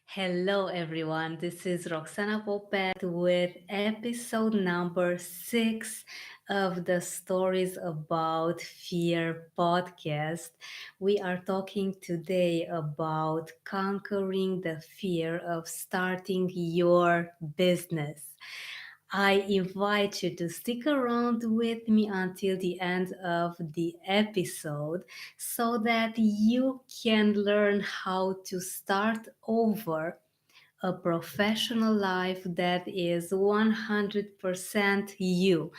Hello, everyone. This is Roxana with episode number 6 of the Stories About Fear podcast. We are talking today about conquering the fear of starting your business. I invite you to stick around with me until the end of the episode so that you can learn how to start over a professional life that is 100% you,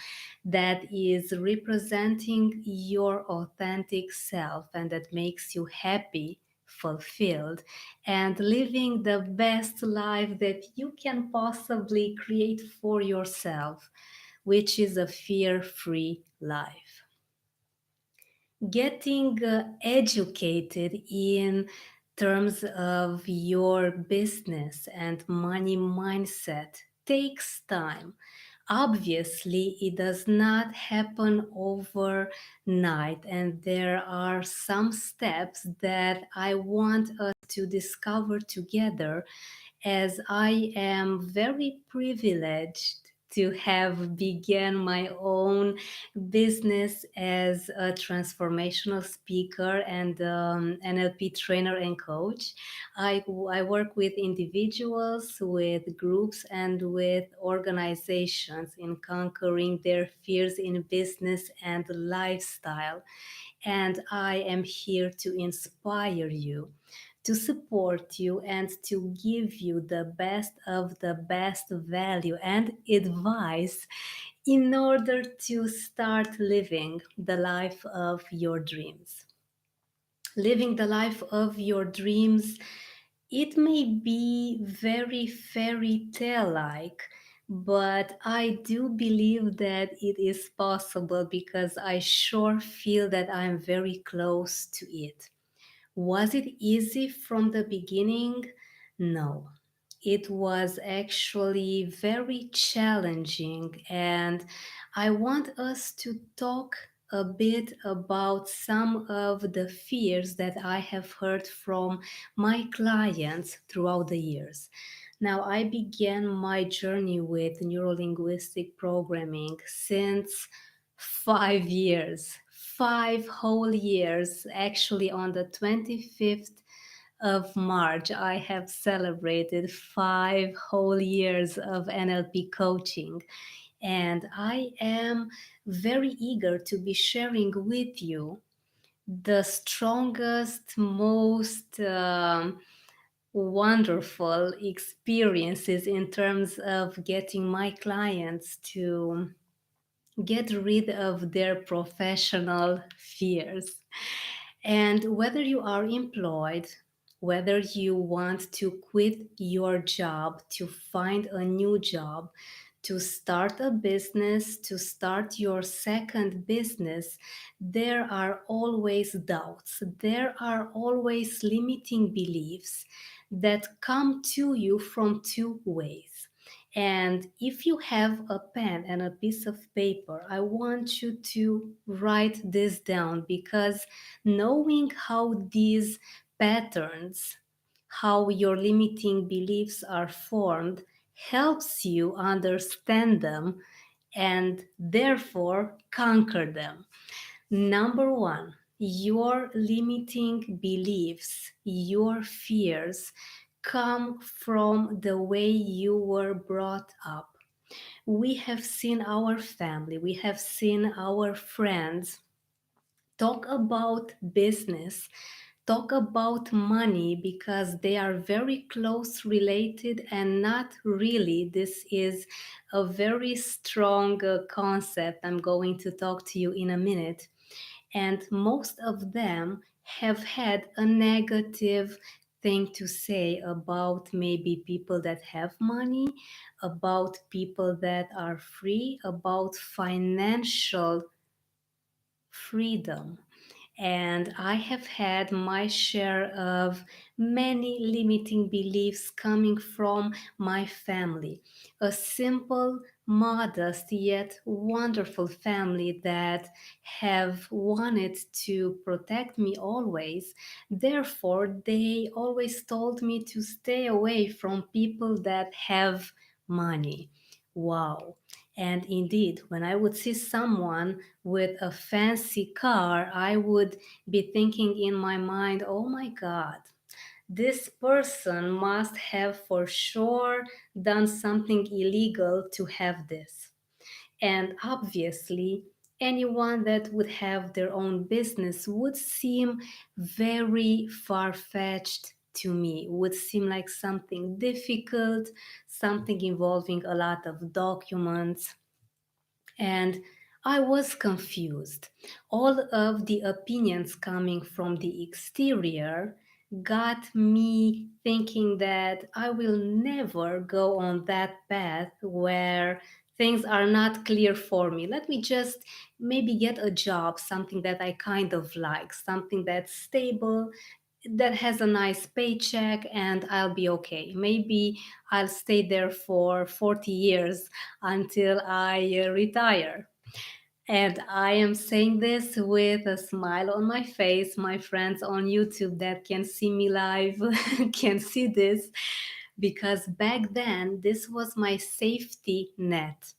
that is representing your authentic self and that makes you happy, fulfilled, and living the best life that you can possibly create for yourself, which is a fear free life. Getting educated in terms of your business and money mindset takes time. Obviously, it does not happen overnight, and there are some steps that I want us to discover together as I am very privileged to have began my own business as a transformational speaker and NLP trainer and coach. I work with individuals, with groups, and with organizations in conquering their fears in business and lifestyle. And I am here to inspire you, to support you, and to give you the best of the best value and advice in order to start living the life of your dreams. Living the life of your dreams, it may be very fairy tale like, but I do believe that it is possible because I sure feel that I'm very close to it. Was it easy from the beginning? No. It was actually very challenging, and I want us to talk a bit about some of the fears that I have heard from my clients throughout the years. Now, I began my journey with neurolinguistic programming since 5 years, 5 whole years. Actually, on the 25th of March, I have celebrated 5 whole years of NLP coaching. And I am very eager to be sharing with you the strongest, most wonderful experiences in terms of getting my clients to get rid of their professional fears. And whether you are employed, whether you want to quit your job to find a new job, to start a business, to start your second business, there are always doubts. There are always limiting beliefs that come to you from two ways. And if you have a pen and a piece of paper, I want you to write this down because knowing how these patterns, how your limiting beliefs are formed, helps you understand them and therefore conquer them. Number one, your limiting beliefs, your fears come from the way you were brought up. We have seen our family, we have seen our friends talk about business, talk about money because they are very close related and not really. This is a very strong concept. I'm going to talk to you in a minute. And most of them have had a negative thing to say about maybe people that have money, about people that are free, about financial freedom. And I have had my share of many limiting beliefs coming from my family. A simple modest yet wonderful family that have wanted to protect me always. Therefore, they always told me to stay away from people that have money. Wow. And indeed, when I would see someone with a fancy car, I would be thinking in my mind, oh my God, this person must have for sure done something illegal to have this. And obviously, anyone that would have their own business would seem very far fetched to me, would seem like something difficult, something involving a lot of documents, and I was confused. All of the opinions coming from the exterior got me thinking that I will never go on that path where things are not clear for me. Let me just maybe get a job, something that I kind of like, something that's stable, that has a nice paycheck, and I'll be okay. Maybe I'll stay there for 40 years until I retire. And I am saying this with a smile on my face. My friends on YouTube that can see me live can see this, because back then this was my safety net.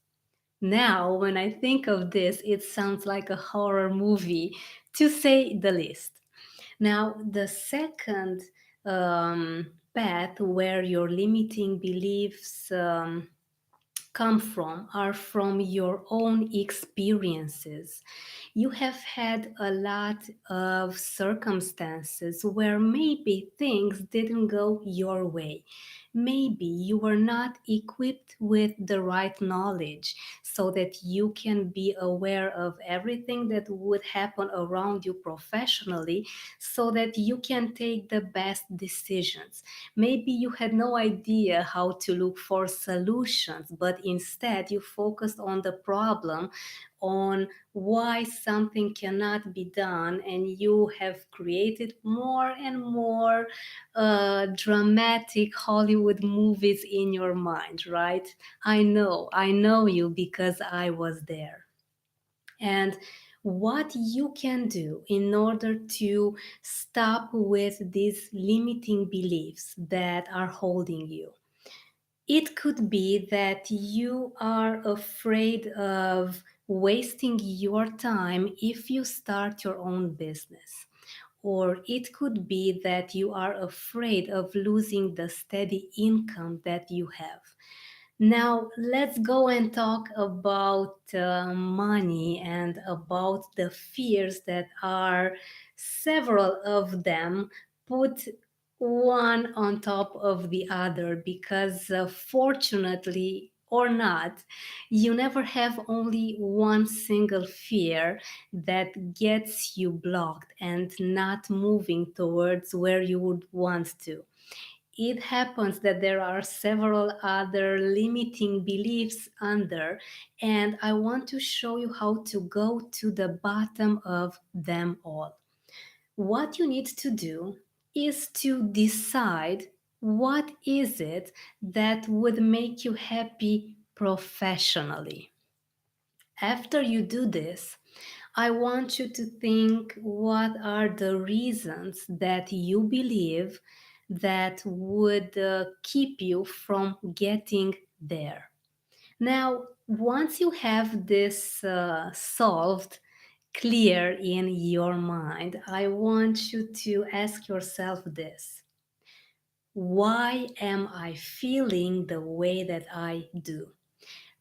Now, when I think of this, it sounds like a horror movie, to say the least. Now, the second path where your limiting beliefs come from are from your own experiences. You have had a lot of circumstances where maybe things didn't go your way. Maybe you were not equipped with the right knowledge so that you can be aware of everything that would happen around you professionally, so that you can take the best decisions. Maybe you had no idea how to look for solutions, but instead you focused on the problem, on why something cannot be done, and you have created more and more dramatic Hollywood movies in your mind, right? I know you because I was there. And what you can do in order to stop with these limiting beliefs that are holding you. It could be that you are afraid of wasting your time if you start your own business. Or it could be that you are afraid of losing the steady income that you have. Now, let's go and talk about money and about the fears that are several of them put one on top of the other, because fortunately or not, you never have only one single fear that gets you blocked and not moving towards where you would want to. It happens that there are several other limiting beliefs under, and I want to show you how to go to the bottom of them all. What you need to do is to decide what is it that would make you happy professionally. After you do this, I want you to think what are the reasons that you believe that would keep you from getting there. Now, once you have this solved, clear in your mind, I want you to ask yourself this: why am I feeling the way that I do?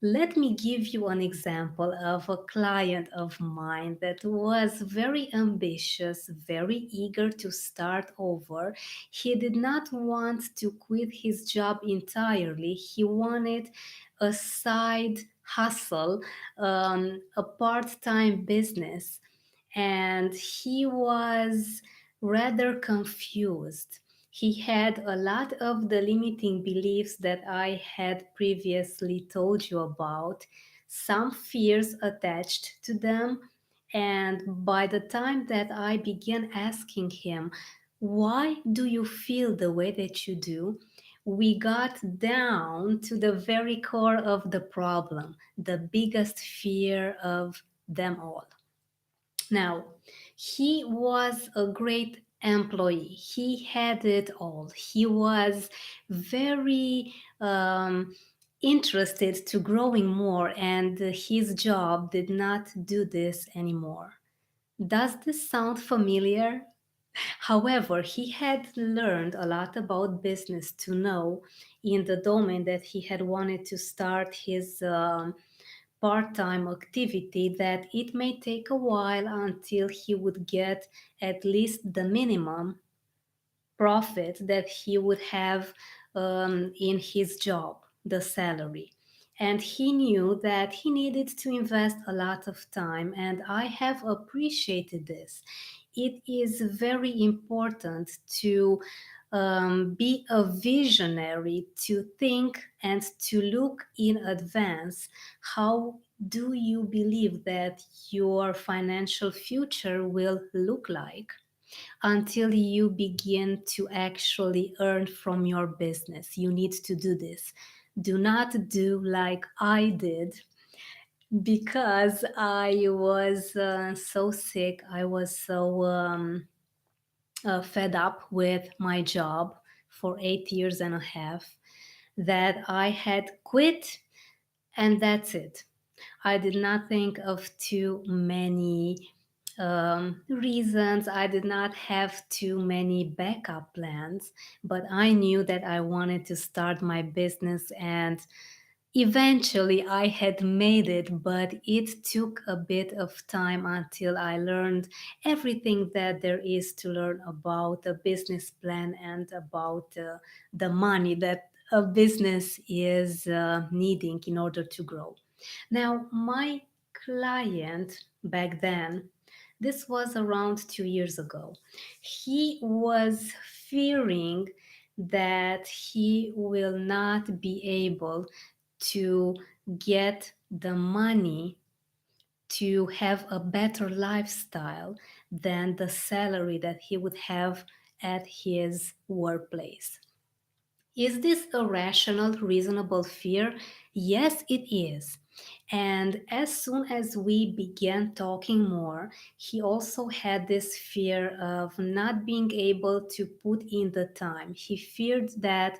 Let me give you an example of a client of mine that was very ambitious, very eager to start over. He did not want to quit his job entirely. He wanted a side hustle, a part time business, and he was rather confused. He had a lot of the limiting beliefs that I had previously told you about, some fears attached to them. And by the time that I began asking him, why do you feel the way that you do? We got down to the very core of the problem, the biggest fear of them all. Now, he was a great employee. He had it all. He was very interested to growing more, and his job did not do this anymore. Does this sound familiar? However, he had learned a lot about business to know in the domain that he had wanted to start his part time activity that it may take a while until he would get at least the minimum profit that he would have in his job, the salary. And he knew that he needed to invest a lot of time, and I have appreciated this. It is very important to be a visionary, to think and to look in advance. How do you believe that your financial future will look like until you begin to actually earn from your business? You need to do this. Do not do like I did, because I was so sick. I was so fed up with my job for 8 years and a half that I had quit, and that's it. I did not think of too many reasons. I did not have too many backup plans, but I knew that I wanted to start my business, and eventually I had made it, but it took a bit of time until I learned everything that there is to learn about a business plan and about the money that a business is needing in order to grow. Now, my client back then, this was around 2 years ago, he was fearing that he will not be able to get the money to have a better lifestyle than the salary that he would have at his workplace. Is this a rational, reasonable fear? Yes, it is. And as soon as we began talking more, he also had this fear of not being able to put in the time. He feared that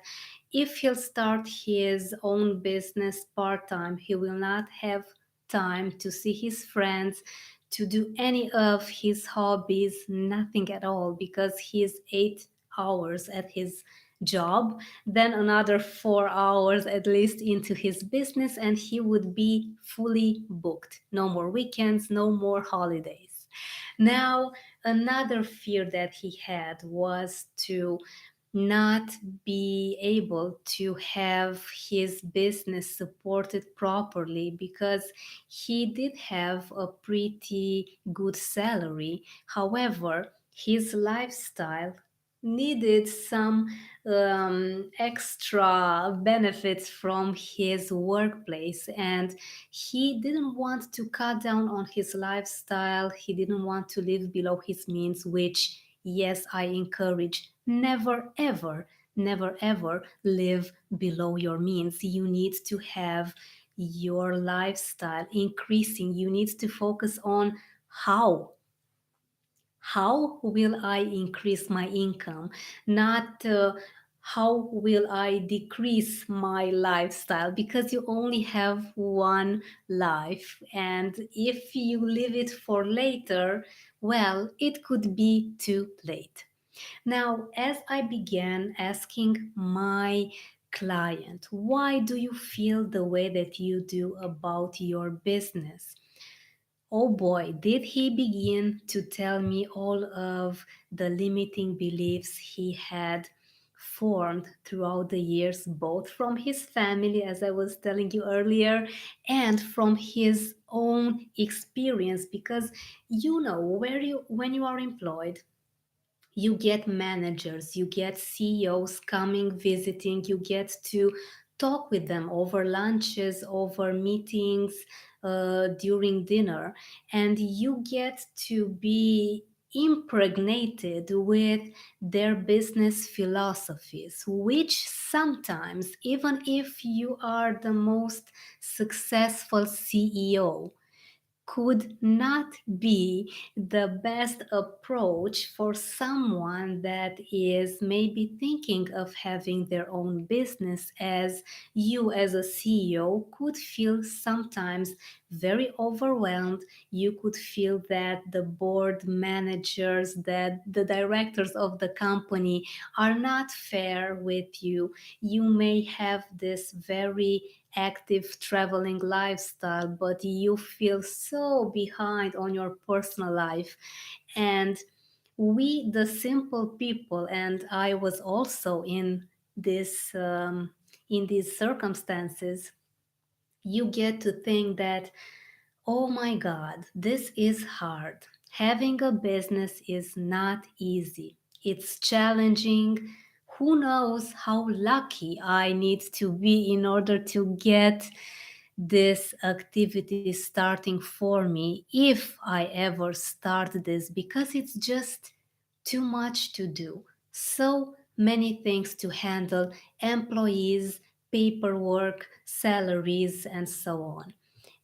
if he'll start his own business part time, he will not have time to see his friends, to do any of his hobbies, nothing at all, because he's 8 hours at his job, then another 4 hours at least into his business, and he would be fully booked. No more weekends, no more holidays. Now, another fear that he had was to not be able to have his business supported properly, because he did have a pretty good salary. However, his lifestyle needed some extra benefits from his workplace, and he didn't want to cut down on his lifestyle. He didn't want to live below his means, which, yes, I encourage. Never ever, never ever live below your means. You need to have your lifestyle increasing. You need to focus on how how will I increase my income, not how will I decrease my lifestyle, because you only have one life, and if you leave it for later, well, it could be too late. Now, as I began asking my client, why do you feel the way that you do about your business? Oh boy, did he begin to tell me all of the limiting beliefs he had formed throughout the years, both from his family, as I was telling you earlier, and from his own experience. Because when you are employed, you get managers, you get CEOs coming, visiting, you get to talk with them over lunches, over meetings, during dinner, and you get to be impregnated with their business philosophies, which sometimes, even if you are the most successful CEO, could not be the best approach for someone that is maybe thinking of having their own business, as you as a CEO could feel sometimes very overwhelmed. You could feel that the board managers, that the directors of the company are not fair with you. You may have this very active traveling lifestyle, but you feel so behind on your personal life. And we, the simple people, and I was also this in these circumstances, you get to think that, oh my God, this is hard. Having a business is not easy. It's challenging. Who knows how lucky I need to be in order to get this activity starting for me, if I ever start this, because it's just too much to do. So many things to handle: employees, paperwork, salaries, and so on.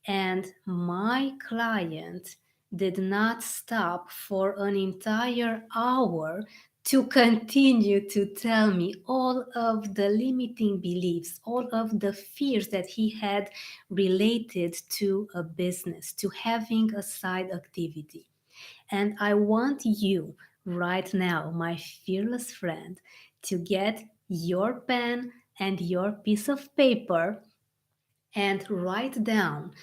And my client did not stop for an entire hour to continue to tell me all of the limiting beliefs, all of the fears that he had related to a business, to having a side activity. And I want you right now, my fearless friend, to get your pen and your piece of paper and write down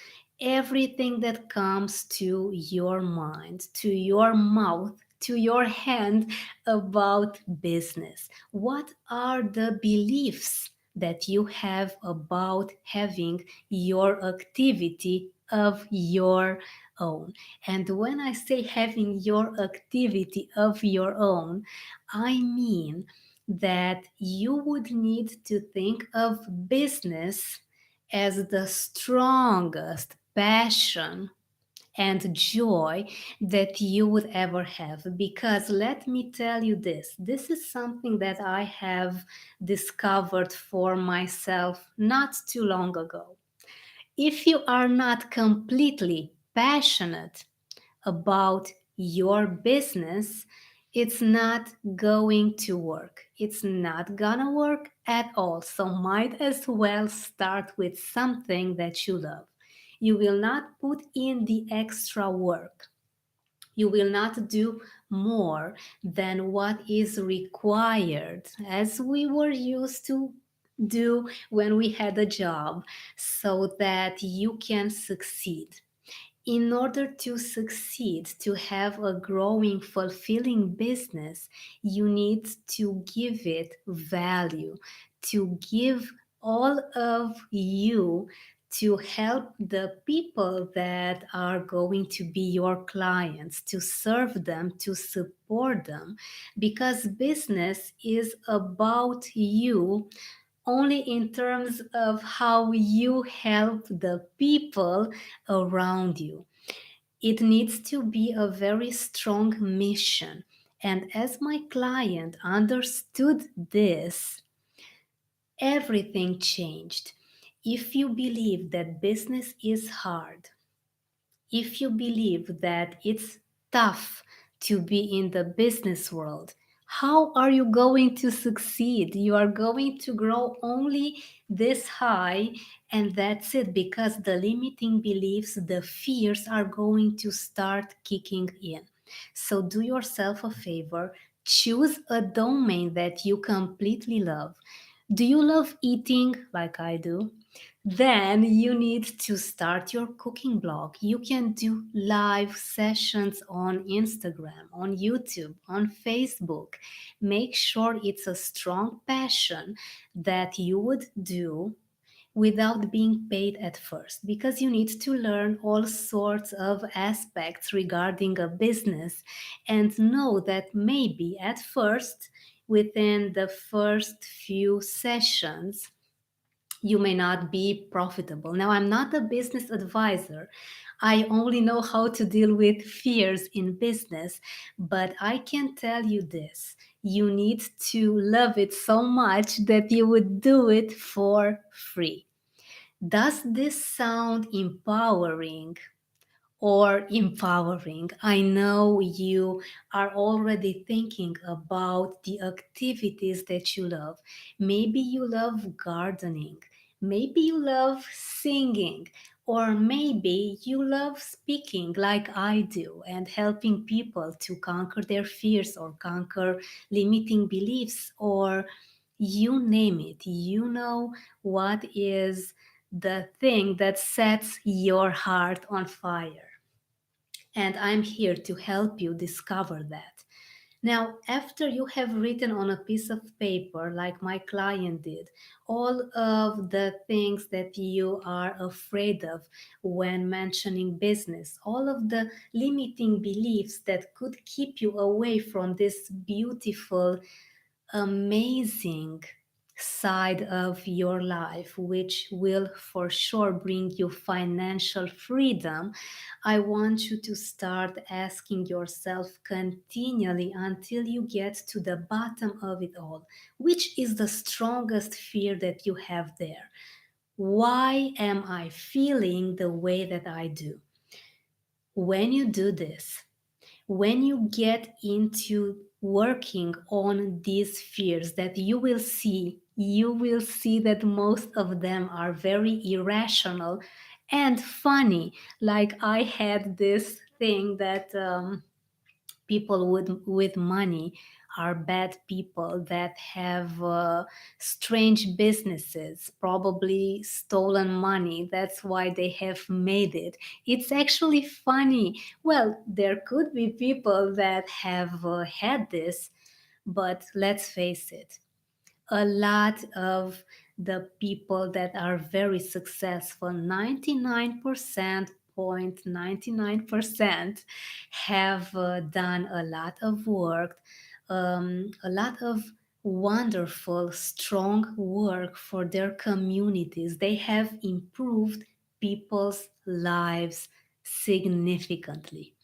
everything that comes to your mind, to your mouth, to your hand about business. What are the beliefs that you have about having your activity of your own? And when I say having your activity of your own, I mean that you would need to think of business as the strongest passion and joy that you would ever have. Because let me tell you this is something that I have discovered for myself not too long ago. If you are not completely passionate about your business, it's not going to work. It's not gonna work at all. So, might as well start with something that you love. You will not put in the extra work. You will not do more than what is required, as we were used to do when we had a job, so that you can succeed. In order to succeed, to have a growing, fulfilling business, you need to give it value, to give all of you, to help the people that are going to be your clients, to serve them, to support them, because business is about you only in terms of how you help the people around you. It needs to be a very strong mission. And as my client understood this, everything changed. If you believe that business is hard, if you believe that it's tough to be in the business world, how are you going to succeed? You are going to grow only this high, and that's it, because the limiting beliefs, the fears are going to start kicking in. So, do yourself a favor, choose a domain that you completely love. Do you love eating like I do? Then you need to start your cooking blog. You can do live sessions on Instagram, on YouTube, on Facebook. Make sure it's a strong passion that you would do without being paid at first, because you need to learn all sorts of aspects regarding a business and know that maybe at first, within the first few sessions, You may not be profitable. Now, I'm not a business advisor. I only know how to deal with fears in business, but I can tell you this: you need to love it so much that you would do it for free. Does this sound empowering? Or empowering? I know you are already thinking about the activities that you love. Maybe you love gardening, maybe you love singing, or maybe you love speaking like I do and helping people to conquer their fears or conquer limiting beliefs, or you name it. You know what is the thing that sets your heart on fire, and I'm here to help you discover that. Now, after you have written on a piece of paper, like my client did, all of the things that you are afraid of when mentioning business, all of the limiting beliefs that could keep you away from this beautiful, amazing side of your life, which will for sure bring you financial freedom, I want you to start asking yourself continually until you get to the bottom of it all, which is the strongest fear that you have there. Why am I feeling the way that I do? When you do this, when you get into working on these fears, that you will see that most of them are very irrational and funny. Like I had this thing that people with money are bad people that have strange businesses, probably stolen money. That's why they have made it. It's actually funny. Well, there could be people that have had this, but let's face it, a lot of the people that are very successful, 99.99%, have done a lot of work, a lot of wonderful, strong work for their communities. They have improved people's lives significantly.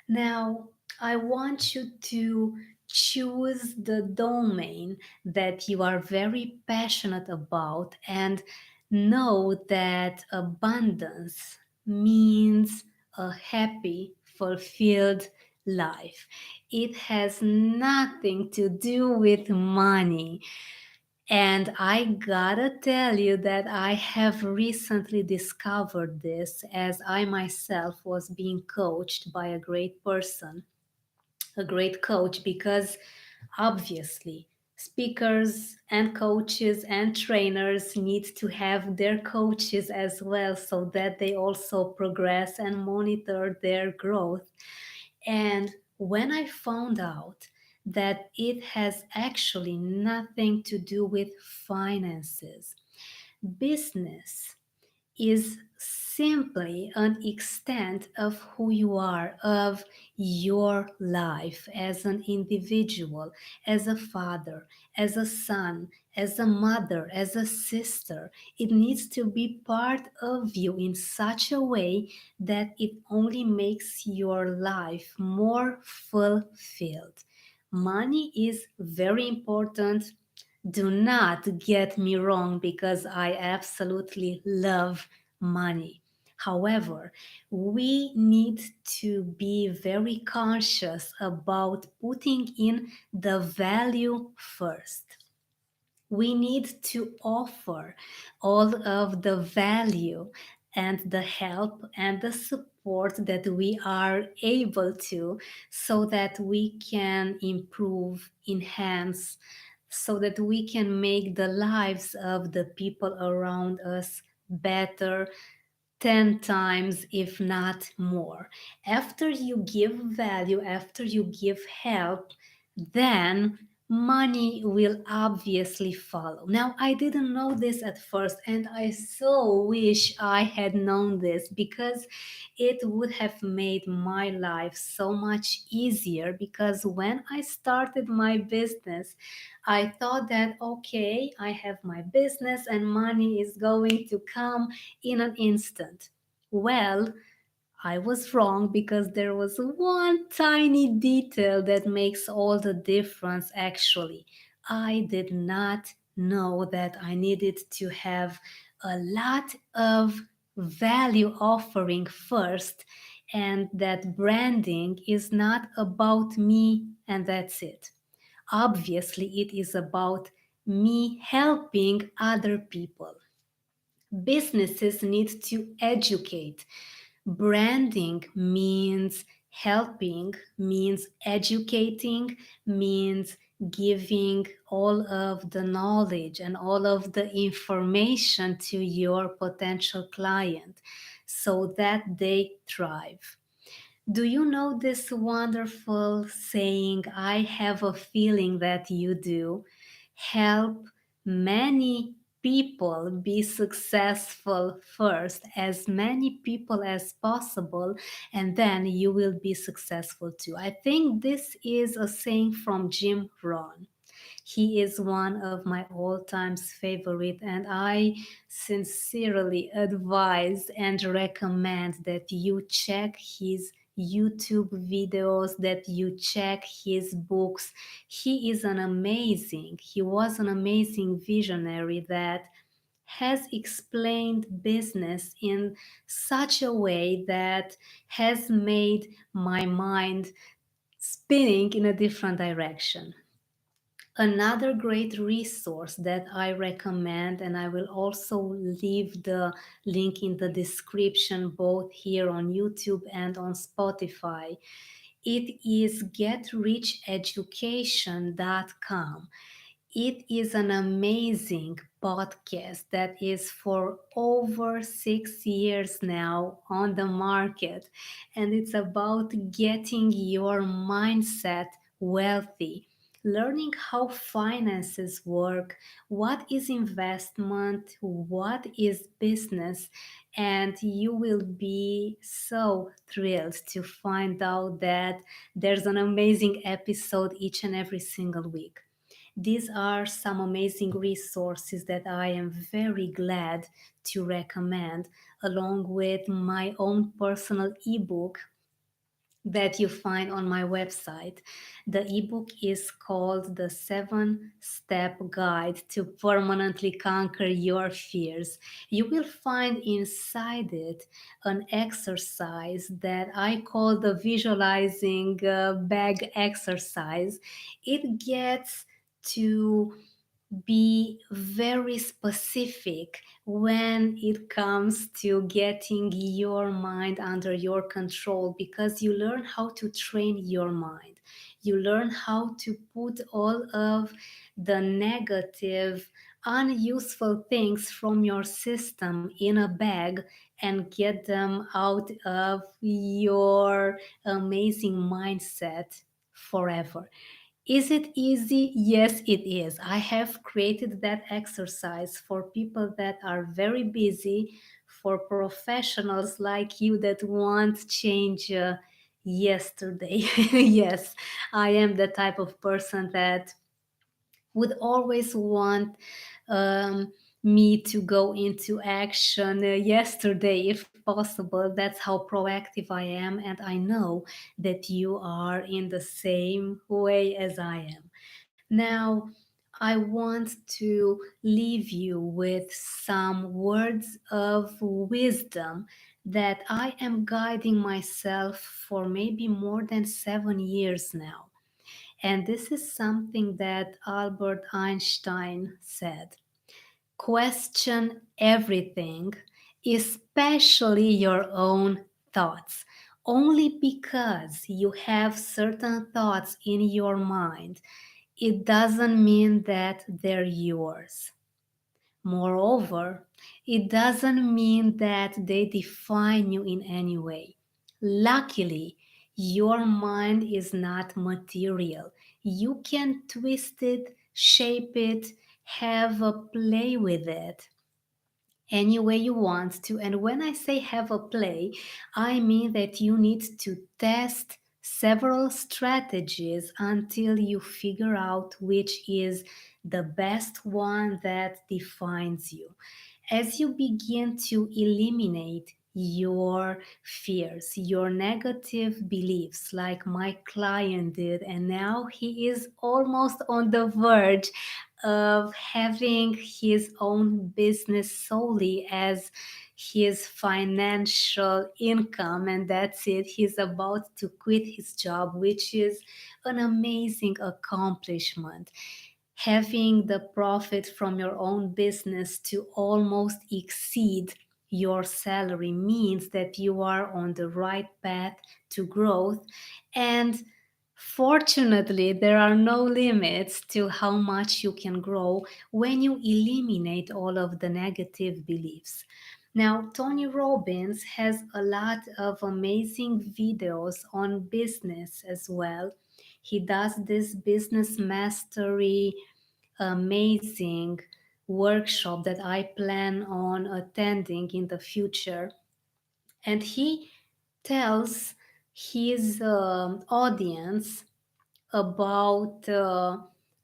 Now, I want you to choose the domain that you are very passionate about and know that abundance means a happy, fulfilled life. It has nothing to do with money. And I gotta tell you that I have recently discovered this as I myself was being coached by a great person, a great coach, because obviously speakers and coaches and trainers need to have their coaches as well so that they also progress and monitor their growth. And when I found out that it has actually nothing to do with finances, business is simply an extent of who you are, of your life as an individual, as a father, as a son, as a mother, as a sister. It needs to be part of you in such a way that it only makes your life more fulfilled. Money is very important, do not get me wrong, because I absolutely love money. However, we need to be very conscious about putting in the value first. We need to offer all of the value and the help and the support that we are able to, so that we can improve, enhance, so that we can make the lives of the people around us better 10 times, if not more. After you give value, after you give help, then money will obviously follow. Now, I didn't know this at first, and I so wish I had known this because it would have made my life so much easier. Because when I started my business, I thought that okay, I have my business and money is going to come in an instant. Well, I was wrong because there was one tiny detail that makes all the difference actually. I did not know that I needed to have a lot of value offering first, and that branding is not about me and that's it. Obviously, it is about me helping other people. Businesses need to educate. Branding means helping, means educating, means giving all of the knowledge and all of the information to your potential client so that they thrive. Do you know this wonderful saying, I have a feeling that you do? Help many people be successful first, as many people as possible, and then you will be successful too. I think this is a saying from Jim Rohn. He is one of my all times favorite, and I sincerely advise and recommend that you check his YouTube videos, that you check his books. He was an amazing visionary that has explained business in such a way that has made my mind spinning in a different direction. Another great resource that I recommend, and I will also leave the link in the description both here on YouTube and on Spotify, it is getricheducation.com. It is an amazing podcast that is for over 6 years now on the market, and it's about getting your mindset wealthy, learning how finances work, what is investment, what is business, and you will be so thrilled to find out that there's an amazing episode each and every single week. These are some amazing resources that I am very glad to recommend, along with my own personal ebook that you find on my website. The ebook is called The 7 Step Guide to Permanently Conquer Your Fears. You will find inside it an exercise that I call the visualizing bag exercise. It gets to be very specific when it comes to getting your mind under your control, because you learn how to train your mind. You learn how to put all of the negative, unuseful things from your system in a bag and get them out of your amazing mindset forever. Is it easy? Yes, it is. I have created that exercise for people that are very busy, for professionals like you that want change yesterday. Yes, I am the type of person that would always want um, me to go into action yesterday if possible. That's how proactive I am, and I know that you are in the same way as I am. Now, I want to leave you with some words of wisdom that I am guiding myself for maybe more than 7 years now. And this is something that Albert Einstein said: question everything, especially your own thoughts. Only because you have certain thoughts in your mind, it doesn't mean that they're yours. Moreover, it doesn't mean that they define you in any way. Luckily, your mind is not material. You can twist it, shape it, have a play with it any way you want to. And when I say have a play, I mean that you need to test several strategies until you figure out which is the best one that defines you. As you begin to eliminate your fears, your negative beliefs, like my client did, and now he is almost on the verge of having his own business solely as his financial income, and that's it. He's about to quit his job, which is an amazing accomplishment. Having the profit from your own business to almost exceed your salary means that you are on the right path to growth. And fortunately, there are no limits to how much you can grow when you eliminate all of the negative beliefs. Now, Tony Robbins has a lot of amazing videos on business as well. He does this business mastery amazing workshop that I plan on attending in the future. And he tells his audience about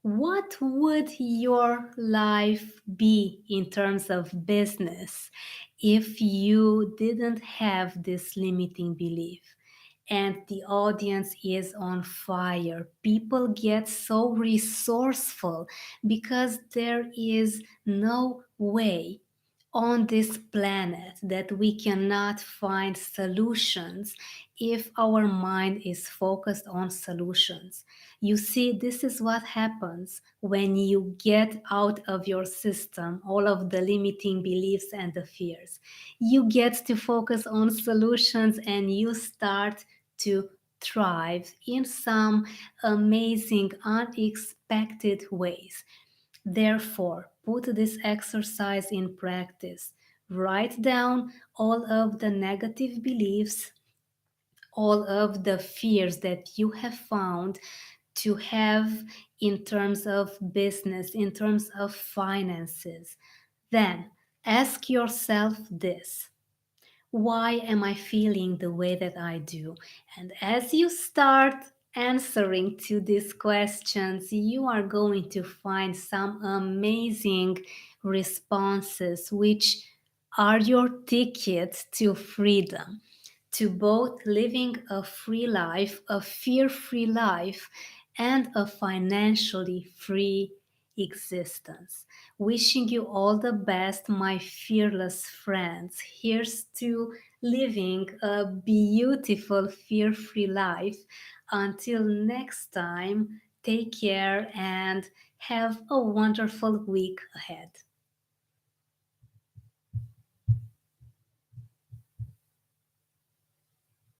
what would your life be in terms of business if you didn't have this limiting belief. And the audience is on fire. People get so resourceful because there is no way on this planet that we cannot find solutions if our mind is focused on solutions. You see, this is what happens when you get out of your system all of the limiting beliefs and the fears. You get to focus on solutions and you start to thrive in some amazing, unexpected ways. Therefore, put this exercise in practice. Write down all of the negative beliefs, all of the fears that you have found to have in terms of business, in terms of finances. Then ask yourself this: why am I feeling the way that I do? And as you start answering to these questions, you are going to find some amazing responses, which are your ticket to freedom, to both living a free life, a fear free life, and a financially free existence. Wishing you all the best, my fearless friends. Here's to living a beautiful, fear free life. Until next time, take care and have a wonderful week ahead.